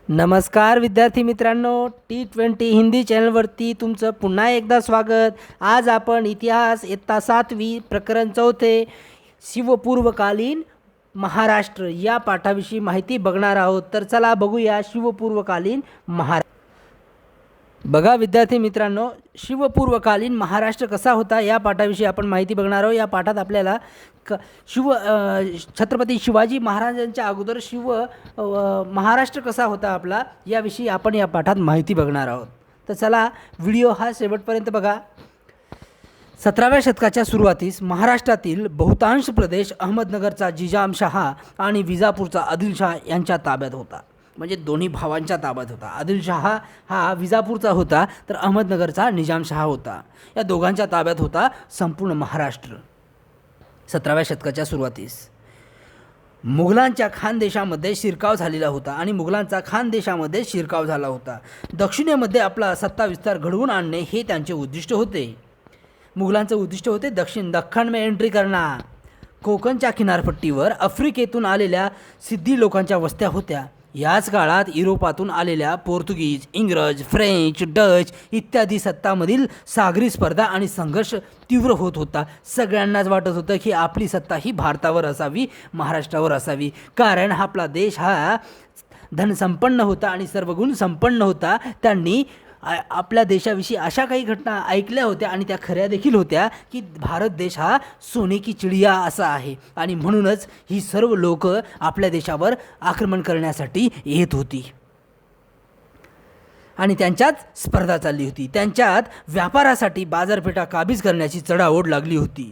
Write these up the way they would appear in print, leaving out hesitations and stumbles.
नमस्कार विद्यार्थी मित्रांनो, T20 हिंदी चॅनलवरती तुमचं पुन्हा एकदा स्वागत. आज आपण इतिहास इयत्ता 7वी प्रकरण 4 शिवपूर्वकालीन महाराष्ट्र या पाठाविषयी माहिती बघणार आहोत. तर चला बघूया शिवपूर्वकालीन महाराष्ट्र. बघा विद्यार्थी मित्रांनो, शिवपूर्वकालीन महाराष्ट्र कसा होता या पाठाविषयी आपण माहिती बघणार आहोत. या पाठात आपल्याला छत्रपती शिवाजी महाराजांच्या अगोदर महाराष्ट्र कसा होता आपला याविषयी आपण या पाठात माहिती बघणार आहोत. तर चला व्हिडिओ हा शेवटपर्यंत बघा. 17व्या शतकाच्या सुरुवातीस महाराष्ट्रातील बहुतांश प्रदेश अहमदनगरचा निजामशहा आणि विजापूरचा आदिलशाह यांच्या ताब्यात होता. म्हणजे दोन्ही भावांच्या ताब्यात होता. आदिलशहा हा विजापूरचा होता तर अहमदनगरचा निजामशहा होता. या दोघांच्या ताब्यात होता संपूर्ण महाराष्ट्र. 17व्या शतकाच्या सुरुवातीस मुघलांच्या खानदेशामध्ये शिरकाव झालेला होता आणि मुघलांचा खानदेशामध्ये शिरकाव झाला होता. दक्षिणेमध्ये आपला सत्ता विस्तार घडवून आणणे हे त्यांचे उद्दिष्ट होते. मुघलांचं उद्दिष्ट होते दख्खन में एंट्री करना. कोकणच्या किनारपट्टीवर आफ्रिकेतून आलेल्या सिद्धी लोकांच्या वस्त्या होत्या. याच काळात युरोपातून आलेल्या पोर्तुगीज, इंग्रज, फ्रेंच, डच इत्यादी सत्तामधील सागरी स्पर्धा आणि संघर्ष तीव्र होत होता. सगळ्यांनाच वाटत होतं की आपली सत्ता ही भारतावर असावी, महाराष्ट्रावर असावी. कारण आपला देश हा धनसंपन्न होता आणि सर्वगुण संपन्न होता. त्यांनी आपल्या देशाविषयी अशा काही घटना ऐकल्या होत्या आणि त्या खऱ्या देखील होत्या की भारत देश हा सोने की चिडिया असा आहे आणि म्हणूनच ही सर्व लोक आपल्या देशावर आक्रमण करण्यासाठी येत होती आणि त्यांच्यात स्पर्धा चालली होती. त्यांच्यात व्यापारासाठी बाजारपेठा काबीज करण्याची चढाओढ लागली होती.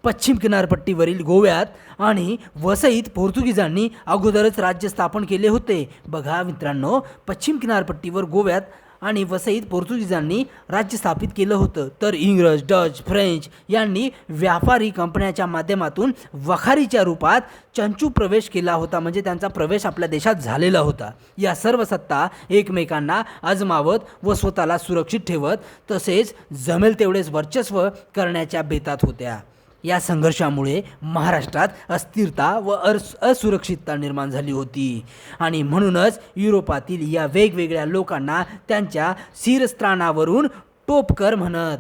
पश्चिम किनारपट्टीवरील गोव्यात आणि वसईत पोर्तुगीजांनी अगोदरच राज्य स्थापन केले होते. बघा मित्रांनो, पश्चिम किनारपट्टीवर गोव्यात आणि वसईत पोर्तुगीजांनी राज्य स्थापित केलं होतं. तर इंग्रज, डच, फ्रेंच यांनी व्यापारी कंपन्याच्या माध्यमातून वखारीच्या रूपात चंचू प्रवेश केला होता. म्हणजे त्यांचा प्रवेश आपल्या देशात झालेला होता. या सर्व सत्ता एकमेकांना आजमावत व स्वतःला सुरक्षित ठेवत तसेच जमेल तेवढेच वर्चस्व करण्याच्या बेतात होत्या. या संघर्षामुळे महाराष्ट्रात अस्थिरता व असुरक्षितता निर्माण झाली होती आणि म्हणूनच युरोपातील या वेगवेगळ्या लोकांना त्यांच्या शिरस्त्राणावरून टोपकर म्हणत.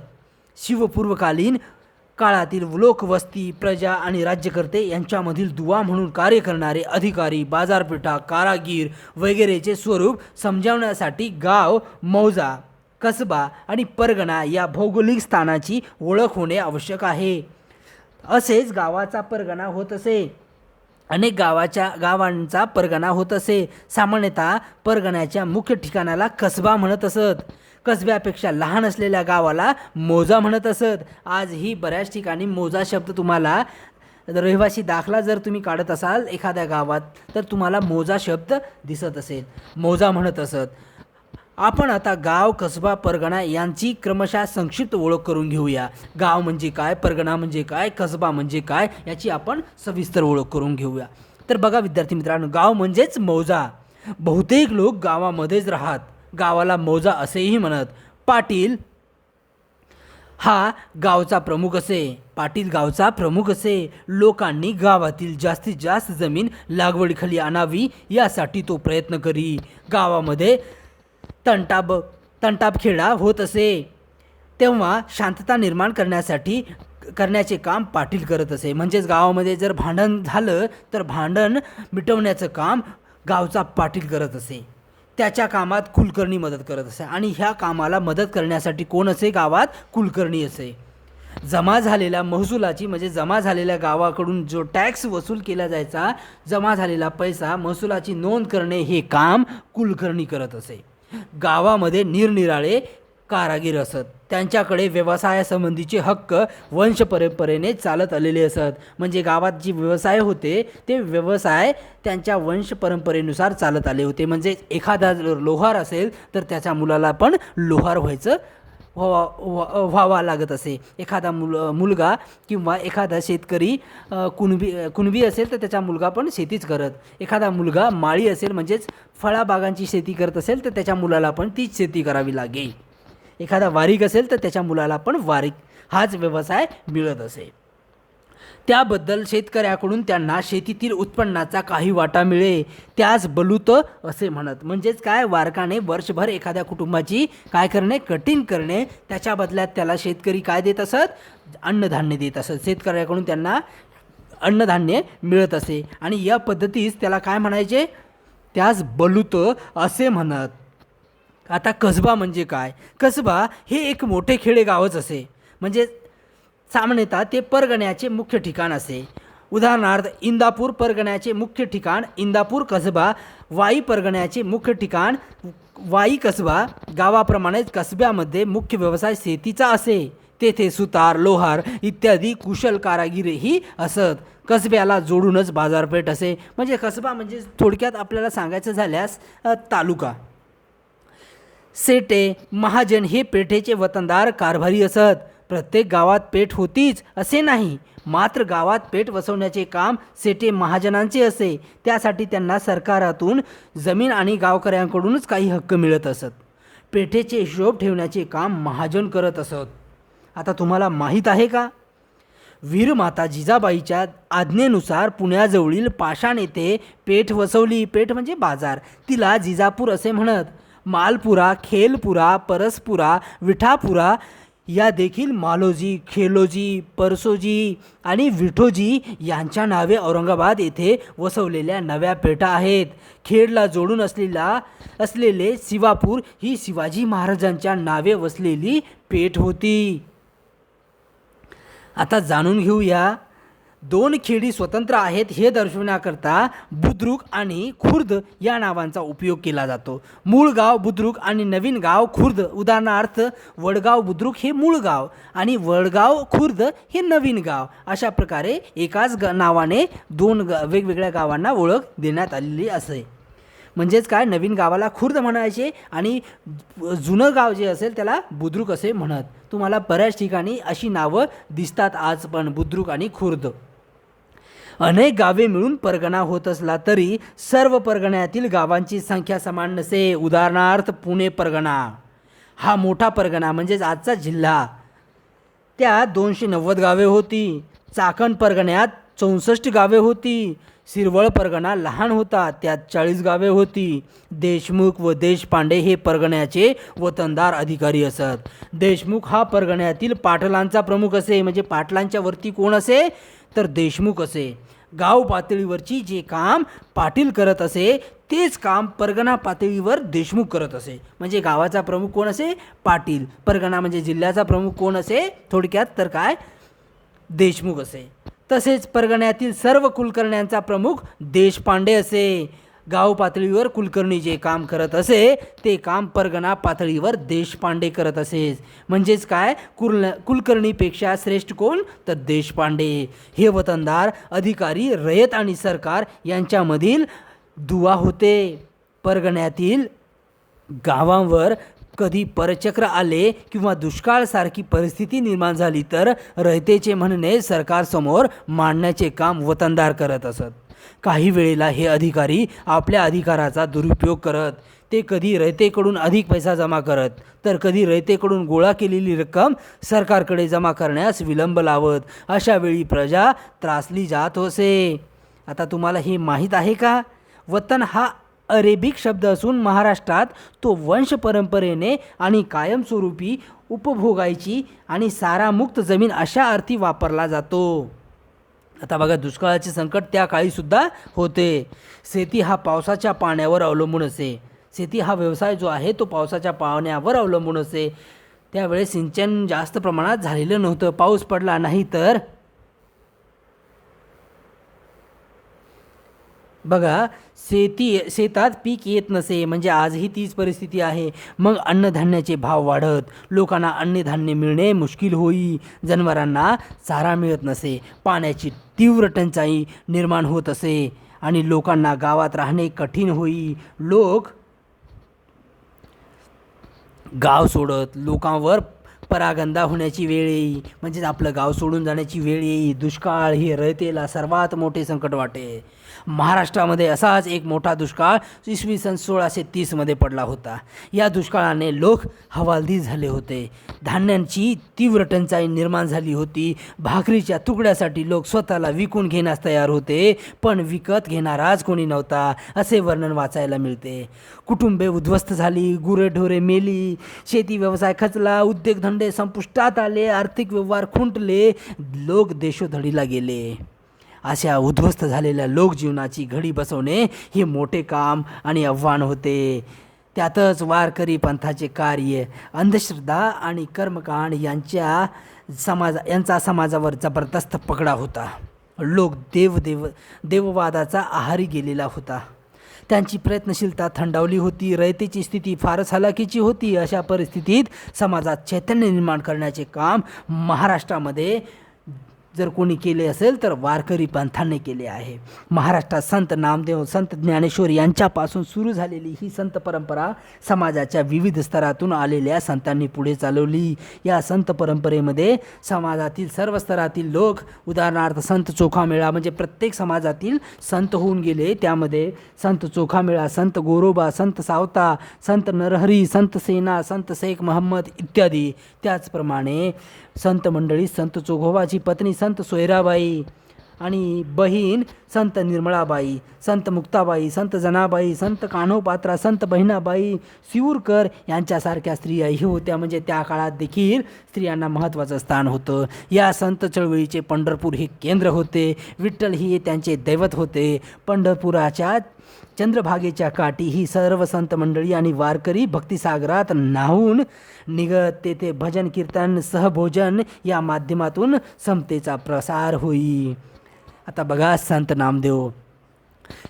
शिवपूर्वकालीन काळातील लोकवस्ती, प्रजा आणि राज्यकर्ते यांच्यामधील दुवा म्हणून कार्य करणारे अधिकारी, बाजारपेठा, कारागीर वगैरेचे स्वरूप समजावण्यासाठी गाव, मौजा, कसबा आणि परगणा या भौगोलिक स्थानाची ओळख होणे आवश्यक आहे. असेच गावाचा परगणा होत असे. अनेक गावांचा परगणा होत असे. सामान्यतः परगण्याच्या मुख्य ठिकाणाला कसबा म्हणत असत. कसब्यापेक्षा लहान असलेल्या गावाला मौजा म्हणत असत. आजही बऱ्याच ठिकाणी मौजा शब्द तुम्हाला रहिवासी दाखला जर तुम्ही काढत असाल एखाद्या गावात तर तुम्हाला मौजा शब्द दिसत असेल. मौजा म्हणत असत. आपण आता गाव, कसबा, परगणा यांची क्रमशः संक्षिप्त ओळख करून घेऊया. गाव म्हणजे काय, परगणा म्हणजे काय, कसबा म्हणजे काय याची आपण सविस्तर ओळख करून घेऊया. तर बघा विद्यार्थी मित्रांनो, गाव म्हणजेच मौजा. बहुतेक लोक गावामध्येच राहत. गावाला मौजा असेही म्हणत. पाटील हा गावचा प्रमुख असे. पाटील गावचा प्रमुख असे. लोकांनी गावातील जास्तीत जास्त जमीन लागवडीखाली आणावी यासाठी तो प्रयत्न करी. गावामध्ये तंटापखेडा होत असे तेव्हा शांतता निर्माण करण्याचे काम पाटील करत असे. म्हणजेच गावामध्ये जर भांडण झालं तर भांडण मिटवण्याचं काम गावचा पाटील करत असे. त्याच्या कामात कुलकर्णी मदत करत असे आणि ह्या कामाला मदत करण्यासाठी कोण असे? गावात कुलकर्णी असे. जमा झालेल्या महसुलाची म्हणजे जमा झालेल्या गावाकडून जो टॅक्स वसूल केला जायचा, जमा झालेला पैसा महसुलाची नोंद करणे हे काम कुलकर्णी करत असे. गावामध्ये निरनिराळे कारागीर असत. त्यांच्याकडे व्यवसायासंबंधीचे हक्क वंश परंपरेने चालत आलेले असत. म्हणजे गावात जे व्यवसाय होते ते व्यवसाय त्यांच्या वंश परंपरेनुसार चालत आले होते. म्हणजे एखादा लोहार असेल तर त्याच्या मुलाला पण लोहार व्हावा लागत असे. एखादा मुलगा किंवा एखादा शेतकरी कुणबी असेल तर त्याचा मुलगा पण शेतीच करत. एखादा मुलगा माळी असेल म्हणजेच फळाबागांची शेती करत असेल तर त्याच्या मुलाला पण तीच शेती करावी लागेल. एखादा वारीक असेल तर त्याच्या मुलाला पण वारीक हाच व्यवसाय मिळत असे. त्याबद्दल शेतकऱ्याकडून त्यांना शेतीतील उत्पन्नाचा काही वाटा मिळे, त्यास बलूत असे म्हणत. म्हणजेच काय, वारकाने वर्षभर एखाद्या कुटुंबाची काय करणे, कठीण करणे, त्याच्या बदल्यात त्याला शेतकरी काय देत असत, अन्नधान्य देत असत. शेतकऱ्याकडून त्यांना अन्नधान्य मिळत असे आणि या पद्धतीस त्याला काय म्हणायचे, त्यास बलूत असे म्हणत. आता कसबा म्हणजे काय, कसबा हे एक मोठे खेडेगावच असे. म्हणजे सामान्यतः ते परगण्याचे मुख्य ठिकाण असे. उदाहरणार्थ इंदापूर परगण्याचे मुख्य ठिकाण इंदापूर कसबा, वाई परगण्याचे मुख्य ठिकाण वाई कसबा. गावाप्रमाणेच कसब्यामध्ये मुख्य व्यवसाय शेतीचा असे. तेथे सुतार, लोहार इत्यादी कुशल कारागिरीही असत. कसब्याला जोडूनच बाजारपेठ असे. म्हणजे कसबा म्हणजे थोडक्यात आपल्याला सांगायचं झाल्यास तालुका. सेटे, महाजन हे पेठेचे वतनदार कारभारी असत. प्रत्येक गावात पेठ होतीच असे नाही, मात्र गावात पेठ वसवण्याचे काम सेटे महाजनांचे असे. त्यासाठी त्यांना सरकारातून जमीन आणि गावकऱ्यांकडूनच काही हक्क मिळत असत. पेठेचे हिशोब ठेवण्याचे काम महाजन करत असत. आता तुम्हाला माहीत आहे का, वीरमाता जिजाबाईच्या आज्ञेनुसार पुण्याजवळील पाषाण येथे पेठ वसवली. पेठ म्हणजे बाजार. तिला जिजापूर असे म्हणत. मालपुरा, खेलपुरा, परसपुरा, विठापुरा या देखील मालोजी, खेलोजी, परसोजी आणि विठोजी यांच्या नावे औरंगाबाद येथे वसवलेल्या नव्या पेठा आहेत. खेडला जोडून असलेले शिवापूर ही शिवाजी महाराजांच्या नावे वसलेली पेठ होती. आता जाणून घेऊया, दोन खेडी स्वतंत्र आहेत हे दर्शवण्याकरता बुद्रुक आणि खुर्द या नावांचा उपयोग केला जातो. मूळ गाव बुद्रुक आणि नवीन गाव खुर्द. उदाहरणार्थ वडगाव बुद्रुक हे मूळ गाव आणि वडगाव खुर्द हे नवीन गाव. अशा प्रकारे एकाच नावाने दोन वेगवेगळ्या गावांना ओळख देण्यात आलेली असे. म्हणजेच काय, नवीन गावाला खुर्द म्हणायचे आणि जुनं गाव जे असेल त्याला बुद्रुक असे म्हणत. तुम्हाला बऱ्याच ठिकाणी अशी नावं दिसतात आज पण, बुद्रुक आणि खुर्द. अनेक गावे मिळून परगणा होत असला तरी सर्व परगण्यातील गावांची संख्या समान नसे. उदाहरणार्थ पुणे परगणा हा मोठा परगणा म्हणजेच आजचा जिल्हा, त्यात 290 गावे होती. चाकण परगण्यात 64 गावे होती. शिरवळ परगणा लहान होता, त्यात 40 गावे होती. देशमुख व देशपांडे हे परगण्याचे वतनदार अधिकारी असत. देशमुख हा परगण्यातील पाटलांचा प्रमुख असे. म्हणजे पाटलांच्या वरती कोण असे, तर देशमुख असे. गाव पातळीवरची जे काम पाटील करत असे तेच काम परगणा पातळीवर देशमुख करत असे. म्हणजे गावाचा प्रमुख कोण असे, पाटील. परगणा म्हणजे जिल्ह्याचा प्रमुख कोण असे, थोडक्यात तर काय, देशमुख असे. तसेच परगण्यातील सर्व कुलकर्ण्यांचा प्रमुख देशपांडे असे. गाव पातळीवर कुलकर्णी जे काम करत असे ते काम परगणा पातळीवर देशपांडे करत असे. म्हणजेच काय, कुलकर्णीपेक्षा श्रेष्ठ कोण, तर देशपांडे. हे वतनदार अधिकारी रयत आणि सरकार यांच्यामधील दुवा होते. परगण्यातील गावांवर कधी परचक्र आले किंवा दुष्काळासारखी परिस्थिती निर्माण झाली तर रयतेचे म्हणणे सरकारसमोर मांडण्याचे काम वतनदार करत असत. काही वेळेला हे अधिकारी आपल्या अधिकाराचा दुरुपयोग करत. ते कधी रयतेकडून अधिक पैसा जमा करत तर कधी रयतेकडून गोळा केलेली रक्कम सरकारकडे जमा करण्यास विलंब लावत. अशा वेळी प्रजा त्रासली जात असे. आता तुम्हाला हे माहीत आहे का, वतन हा अरेबिक शब्द असून महाराष्ट्रात तो वंश परंपरेने आणि कायमस्वरूपी उपभोगायची आणि सारामुक्त जमीन अशा अर्थी वापरला जातो. आता बघा, दुष्काळाचे संकट त्या काळी सुद्धा होते. शेती हा पावसाच्या पाण्यावर अवलंबून असे. शेती हा व्यवसाय जो आहे तो पावसाच्या पाण्यावर अवलंबून असे. त्यावेळेस सिंचन जास्त प्रमाणात झालेलं नव्हतं. पाऊस पडला नाही तर बघा, शेतात पीक येत नसे. म्हणजे आजही तीच परिस्थिती आहे. मग अन्नधान्याचे भाव वाढत, लोकांना अन्नधान्य मिळणे मुश्किल होई. जनावरांना चारा मिळत नसे. पाण्याची तीव्र टंचाई निर्माण होत असे आणि लोकांना गावात राहणे कठीण होई. लोक गाव सोडत, लोकांवर परागंदा होण्याची वेळ येई. म्हणजेच आपलं गाव सोडून जाण्याची वेळ येई. दुष्काळ हे रयतेला सर्वात मोठे संकट वाटे. महाराष्ट्रामध्ये असाच एक मोठा दुष्काळ इसवी सन 1630मध्ये पडला होता. या दुष्काळाने लोक हवालदिल झाले होते. धान्यांची तीव्र टंचाई निर्माण झाली होती. भाकरीच्या तुकड्यासाठी लोक स्वतःला विकून घेण्यास तयार होते, पण विकत घेणाराच कोणी नव्हता असे वर्णन वाचायला मिळते. कुटुंबे उद्ध्वस्त झाली, गुरेढोरे मेली, शेती व्यवसाय खचला, उद्योगधंदे संपुष्टात आले, आर्थिक व्यवहार खुंटले, लोक देशोधडीला गेले. अशा उद्ध्वस्त झालेल्या लोकजीवनाची घडी बसवणे हे मोठे काम आणि आव्हान होते. त्यातच वारकरी पंथाचे कार्य, अंधश्रद्धा आणि कर्मकांड यांचा समाजावर जबरदस्त पगडा होता. लोक देववादाचा आहारी गेलेला होता. त्यांची प्रयत्नशीलता थंडावली होती. रयतेची स्थिती फारच हलाखीची होती. अशा परिस्थितीत समाजात चैतन्य निर्माण करण्याचे काम महाराष्ट्रामध्ये जर कोणी केले असेल तर वारकरी पंथाने केले आहे. महाराष्ट्रात संत नामदेव, संत ज्ञानेश्वर यांच्यापासून सुरू झालेली ही संत परंपरा समाजाच्या विविध स्तरातून आलेल्या संतांनी पुढे चालवली. या संत परंपरेमध्ये समाजातील सर्व स्तरातील लोक, उदाहरणार्थ संत चोखामेळा म्हणजे प्रत्येक समाजातील संत होऊन गेले. त्यामध्ये संत चोखामेळा, संत गोरोबा, संत सावता, संत नरहरी, संत सेना, संत शेख महम्मद इत्यादी. त्याचप्रमाणे संत मंडळी संत चोखोबाची पत्नी संत सोयराबाई आणि बहीण संत निर्मळाबाई, संत मुक्ताबाई, संत जनाबाई, संत कान्होपात्रा, संत बहिणाबाई सिऊरकर यांच्यासारख्या स्त्रियाही होत्या. म्हणजे त्या काळात देखील स्त्रियांना महत्त्वाचं स्थान होतं. या संत चळवळीचे पंढरपूर हे केंद्र होते. विठ्ठल ही त्यांचे दैवत होते. पंढरपुराच्या चंद्रभागेच्या काठी ही सर्व संत मंडळी आणि वारकरी भक्तिसागरात न्हावून निघत तेथे भजन कीर्तन सहभोजन या माध्यमातून समतेचा प्रसार होई. आता बघा, संत नामदेव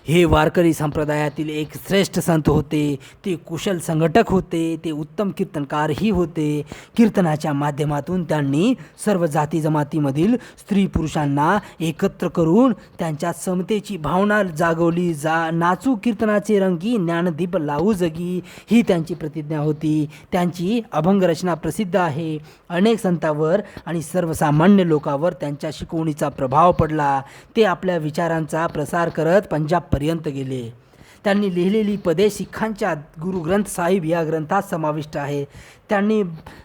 हे वारकरी संप्रदायातील एक श्रेष्ठ संत होते. ते कुशल संघटक होते. ते उत्तम कीर्तनकारही होते. कीर्तनाच्या माध्यमातून त्यांनी सर्व जाती जमातीमधील स्त्री पुरुषांना एकत्र करून त्यांच्यात समतेची भावना जागवली. नाचू कीर्तनाचे रंगी, ज्ञानदीप लावू जगी, ही त्यांची प्रतिज्ञा होती. त्यांची अभंगरचना प्रसिद्ध आहे. अनेक संतांवर आणि सर्वसामान्य लोकांवर त्यांच्या शिकवणीचा प्रभाव पडला. ते आपल्या विचारांचा प्रसार करत पंजाबपर्यंत गेले. त्यांनी लिहिलेली पदे शिखांच्या गुरुग्रंथ साहिब या ग्रंथात समाविष्ट आहे. त्यांनी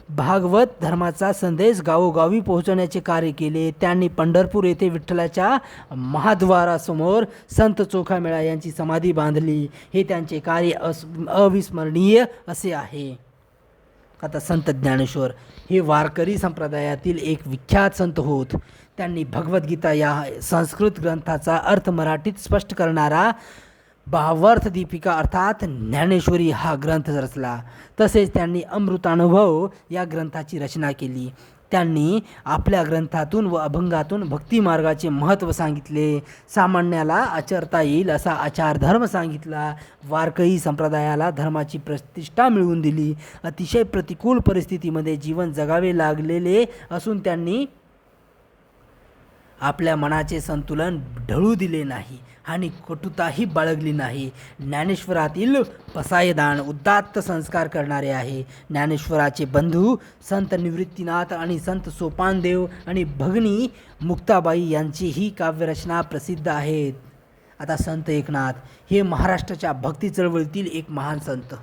भागवत धर्माचा संदेश गावोगावी पोहोचवण्याचे कार्य केले. त्यांनी पंढरपूर येथे विठ्ठलाच्या महाद्वारासमोर संत चोखामेळा यांची समाधी बांधली. हे त्यांचे कार्य अविस्मरणीय असे आहे. आता संत ज्ञानेश्वर हे वारकरी संप्रदायातील एक विख्यात संत होत. त्यांनी भगवद्गीता या संस्कृत ग्रंथाचा अर्थ मराठीत स्पष्ट करणारा भावार्थ दीपिका अर्थात ज्ञानेश्वरी हा ग्रंथ रचला. तसेच त्यांनी अमृतानुभव या ग्रंथाची रचना केली. त्यांनी आपल्या ग्रंथातून व अभंगातून भक्तिमार्गाचे महत्त्व सांगितले. सामान्याला आचरता येईल असा आचारधर्म सांगितला. वारकरी संप्रदायाला धर्माची प्रतिष्ठा मिळवून दिली. अतिशय प्रतिकूल परिस्थितीमध्ये जीवन जगावे लागलेले असून त्यांनी आपल्या मनाचे संतुलन ढळू दिले नाही आणि कटुताही बाळगली नाही. ज्ञानेश्वरातील पसायदान उदात्त संस्कार करणारे आहे. ज्ञानेश्वराचे बंधू संत निवृत्तीनाथ आणि संत सोपानदेव आणि भगिनी मुक्ताबाई यांची ही काव्यरचना प्रसिद्ध आहेत. आता संत एकनाथ हे महाराष्ट्राच्या भक्ती चळवळीतील एक महान संत.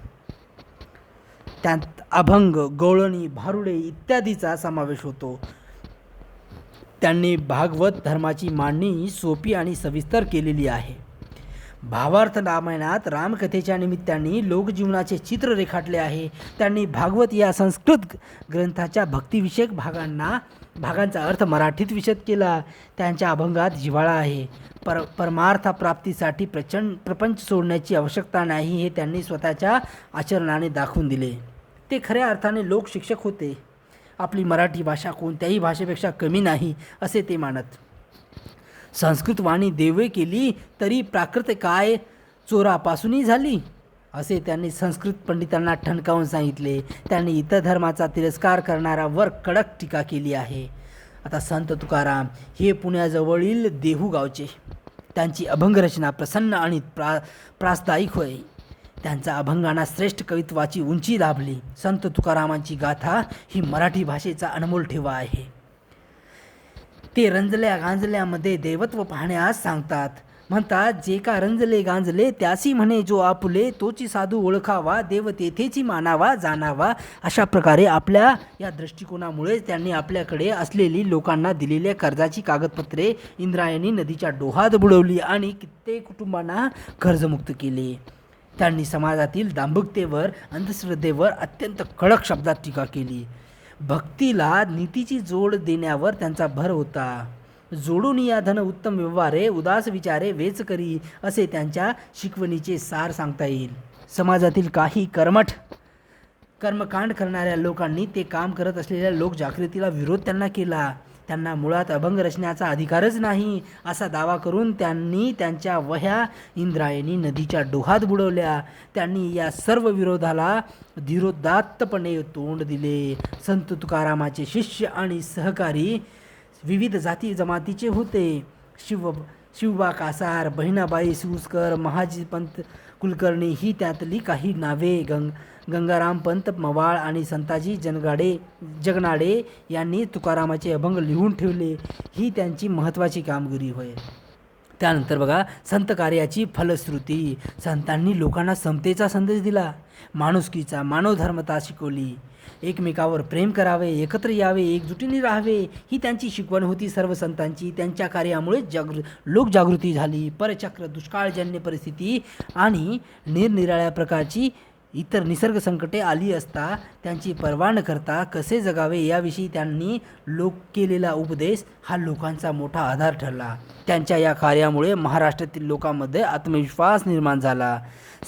त्यात अभंग, गवळणी, भारुडे इत्यादीचा समावेश होतो. त्यांनी भागवत धर्माची मांडणी सोपी आणि सविस्तर केलेली आहे. भावार्थ रामायणात रामकथेच्या निमित्ताने लोकजीवनाचे चित्र रेखाटले आहे. त्यांनी भागवत या संस्कृत ग्रंथाच्या भक्तिविषयक भागांचा अर्थ मराठीत विशद केला. त्यांच्या अभंगात जिव्हाळा आहे. परमार्थप्राप्तीसाठी प्रपंच सोडण्याची आवश्यकता नाही हे त्यांनी स्वतःच्या आचरणाने दाखवून दिले. ते खऱ्या अर्थाने लोकशिक्षक होते. आपली मराठी भाषा कोणत्याही भाषेपेक्षा कमी नाही असे ते मानत. संस्कृत वाणी देवे केली तरी प्राकृत काय चोरापासूनही झाली असे त्यांनी संस्कृत पंडितांना ठणकावून सांगितले. त्यांनी इतर धर्माचा तिरस्कार करणाऱ्यावर कडक टीका केली आहे. आता संत तुकाराम हे पुण्याजवळील देहू गावचे. त्यांची अभंगरचना प्रसन्न आणि प्रासदायिक होय. त्यांच्या अभंगांना श्रेष्ठ कवित्वाची उंची लाभली. संत तुकारामांची गाथा ही मराठी भाषेचा अनमोल ठेवा आहे. ते रंजल्या गांजल्यामध्ये देवत्व पाहण्यास सांगतात. म्हणतात, जे का रंजले गांजले त्यासी म्हणे जो आपुले, तोची साधू ओळखावा देव तेथेची मानावा जाणावा. अशा प्रकारे आपल्या या दृष्टिकोनामुळे त्यांनी आपल्याकडे असलेली लोकांना दिलेल्या कर्जाची कागदपत्रे इंद्रायणी नदीच्या डोहात बुडवली आणि कित्येक कुटुंबांना कर्जमुक्त केले. त्यांनी समाजातील दांभिकतेवर, अंधश्रद्धेवर अत्यंत कडक शब्दात टीका केली. भक्तीला नीतीची जोड देण्यावर त्यांचा भर होता. जोडून या धन उत्तम व्यवहारे, उदास विचारे वेच करी, असे त्यांच्या शिकवणीचे सार सांगता येईल. समाजातील काही कर्मकांड करणाऱ्या लोकांनी ते काम करत असलेल्या लोकजागृतीला विरोध त्यांना केला. त्यांना मुळात अभंग रचण्याचा अधिकारच नाही असा दावा करून त्यांनी त्यांच्या वह्या इंद्रायणी नदीच्या डोहात बुडवल्या. त्यांनी या सर्व विरोधाला धीरोदात्तपणे तोंड दिले. संत तुकारामाचे शिष्य आणि सहकारी विविध जाती जमातीचे होते. शिवबा कासार, बहिणाबाई सूसकर, महाजी पंत कुलकर्णी ही त्यातली काही नावे. गंगाराम पंत मवाळ आणि संताजी जगनाडे यांनी तुकारामाचे अभंग लिहून ठेवले. ही त्यांची महत्त्वाची कामगिरी होय. त्यानंतर बघा, संत कार्याची फलश्रुती. संतांनी लोकांना समतेचा संदेश दिला, माणुसकीचा, मानवधर्मता शिकवली. एकमेकावर प्रेम करावे, एकत्र यावे, एकजुटीने राहावे, ही त्यांची शिकवण होती सर्व संतांची. त्यांच्या कार्यामुळे लोकजागृती झाली. परचक्र, दुष्काळजन्य परिस्थिती आणि निरनिराळ्या प्रकारची इतर निसर्ग संकटे आली असता त्यांची पर्वा न करता कसे जगावे याविषयी त्यांनी केलेला उपदेश हा लोकांचा मोठा आधार ठरला. त्यांच्या या कार्यामुळे महाराष्ट्रातील लोकांमध्ये आत्मविश्वास निर्माण झाला.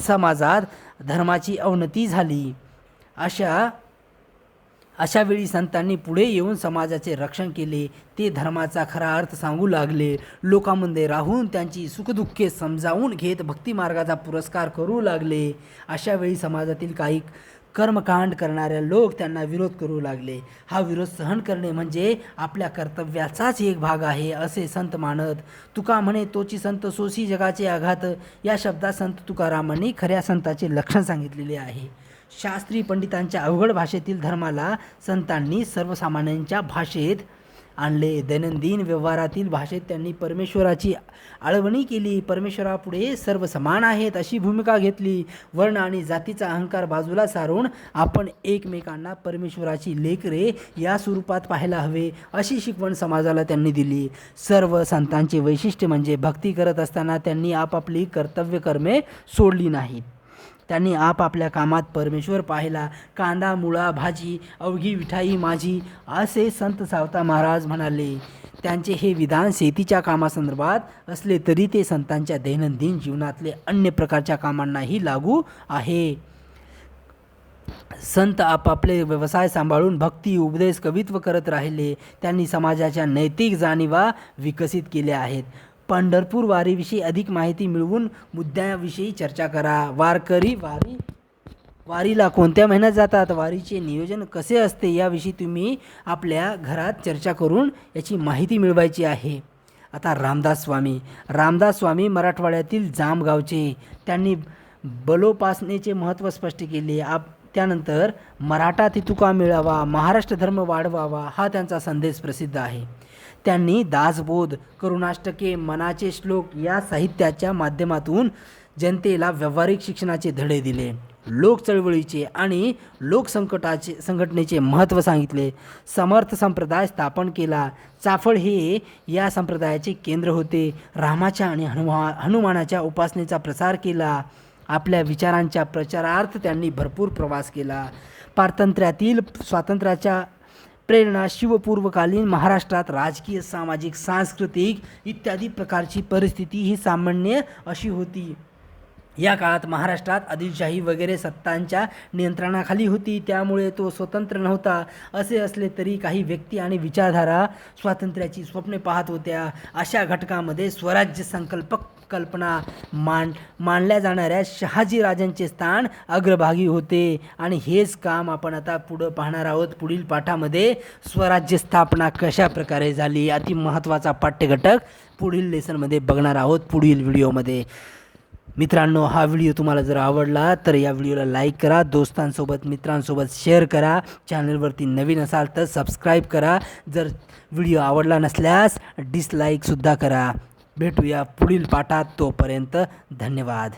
समाजात धर्माची अवनती झाली. अशा वेळी संतांनी पुढे येऊन समाजाचे रक्षण केले. ते धर्माचा खरा अर्थ सांगू लागले. लोकांमध्ये राहून त्यांची सुखदुःखे समजावून घेत भक्तिमार्गाचा पुरस्कार करू लागले. अशा वेळी समाजातील काही कर्मकांड करणारे लोक त्यांना विरोध करू लागले. हा विरोध सहन करणे म्हणजे आपल्या कर्तव्याचाच एक भाग आहे असे संत मानत. तुका म्हणे तोची संत सोसी जगाचे आघात, या शब्दात संत तुकारामांनी खऱ्या संताचे लक्षण सांगितलेले आहे. शास्त्री पंडितांच्या अवघड भाषेतील धर्माला संतांनी सर्वसामान्यांच्या भाषेत आणले. दैनंदिन व्यवहारातील भाषेत त्यांनी परमेश्वराची आळवणी केली. परमेश्वरापुढे सर्व समान आहेत अशी भूमिका घेतली. वर्ण आणि जातीचा अहंकार बाजूला सारून आपण एकमेकांना परमेश्वराची लेकरे या स्वरूपात पाहायला हवे अशी शिकवण समाजाला त्यांनी दिली. सर्व संतांचे वैशिष्ट्य म्हणजे भक्ती करत असताना त्यांनी आपापली कर्तव्य कर्मे सोडली नाहीत. त्यांनी आपापल्या कामात परमेश्वर पाहिला. कांदा मुळा भाजी अवघी विठाई माझी, असे संत सावता महाराज म्हणाले. त्यांचे हे विधान शेतीच्या कामासंदर्भात असले तरी ते संतांच्या दैनंदिन जीवनातले अन्य प्रकारच्या कामांनाही लागू आहे. संत आपापले व्यवसाय सांभाळून भक्ती, उपदेश, कवित्व करत राहिले. त्यांनी समाजाच्या नैतिक जाणीवा विकसित केल्या आहेत. पंढरपूर वारीविषयी अधिक माहिती मिळवून मुद्द्याविषयी चर्चा करा. वारकरी वारीला कोणत्या महिन्यात जातात, वारीचे नियोजन कसे असते याविषयी तुम्ही आपल्या घरात चर्चा करून याची माहिती मिळवायची आहे. आता रामदास स्वामी मराठवाड्यातील जामगावचे. त्यांनी बलोपासनेचे महत्त्व स्पष्ट केले. त्यानंतर मराठा तितुका मिळावा, महाराष्ट्र धर्म वाढवावा हा त्यांचा संदेश प्रसिद्ध आहे. त्यांनी दासबोध, करुणाष्टके, मनाचे श्लोक या साहित्याच्या माध्यमातून जनतेला व्यावहारिक शिक्षणाचे धडे दिले. लोक चळवळीचे आणि संघटनेचे महत्त्व सांगितले. समर्थ संप्रदाय स्थापन केला. चाफळ हे या संप्रदायाचे केंद्र होते. रामाच्या आणि हनुमानाच्या उपासनेचा प्रसार केला. आपल्या विचारांच्या प्रचारार्थ त्यांनी भरपूर प्रवास केला. पारतंत्र्यातील स्वातंत्र्याच्या प्रेरणा शिवपूर्वकालीन महाराष्ट्रात राजकीय, सामाजिक, सांस्कृतिक इत्यादी प्रकारची परिस्थिती ही सामान्य अशी होती. या काळात महाराष्ट्रात आदिलशाही वगैरे सत्तांच्या नियंत्रणाखाली होती. त्यामुळे तो स्वतंत्र नव्हता. असे असले तरी काही व्यक्ती आणि विचारधारा स्वातंत्र्याची स्वप्ने पाहत होत्या. अशा घटकामध्ये स्वराज्य कल्पना मानल्या जाणाऱ्या शहाजीराजांचे स्थान अग्रभागी होते. आणि हेच काम आपण आता पुढं पाहणार आहोत. पुढील पाठामध्ये स्वराज्य स्थापना कशा प्रकारे झाली, अति महत्त्वाचा पाठ्यघटक पुढील लेसनमध्ये बघणार आहोत पुढील व्हिडिओमध्ये. मित्रांनो, हा व्हिडिओ तुम्हाला जर आवडला तर या व्हिडिओला लाईक करा, दोस्तांसोबत मित्रांसोबत शेअर करा. चॅनलवरती नवीन असाल तर सबस्क्राईब करा. जर व्हिडिओ आवडला नसल्यास डिसलाईकसुद्धा करा. भेटूया पुढील पाठात. तोपर्यंत धन्यवाद.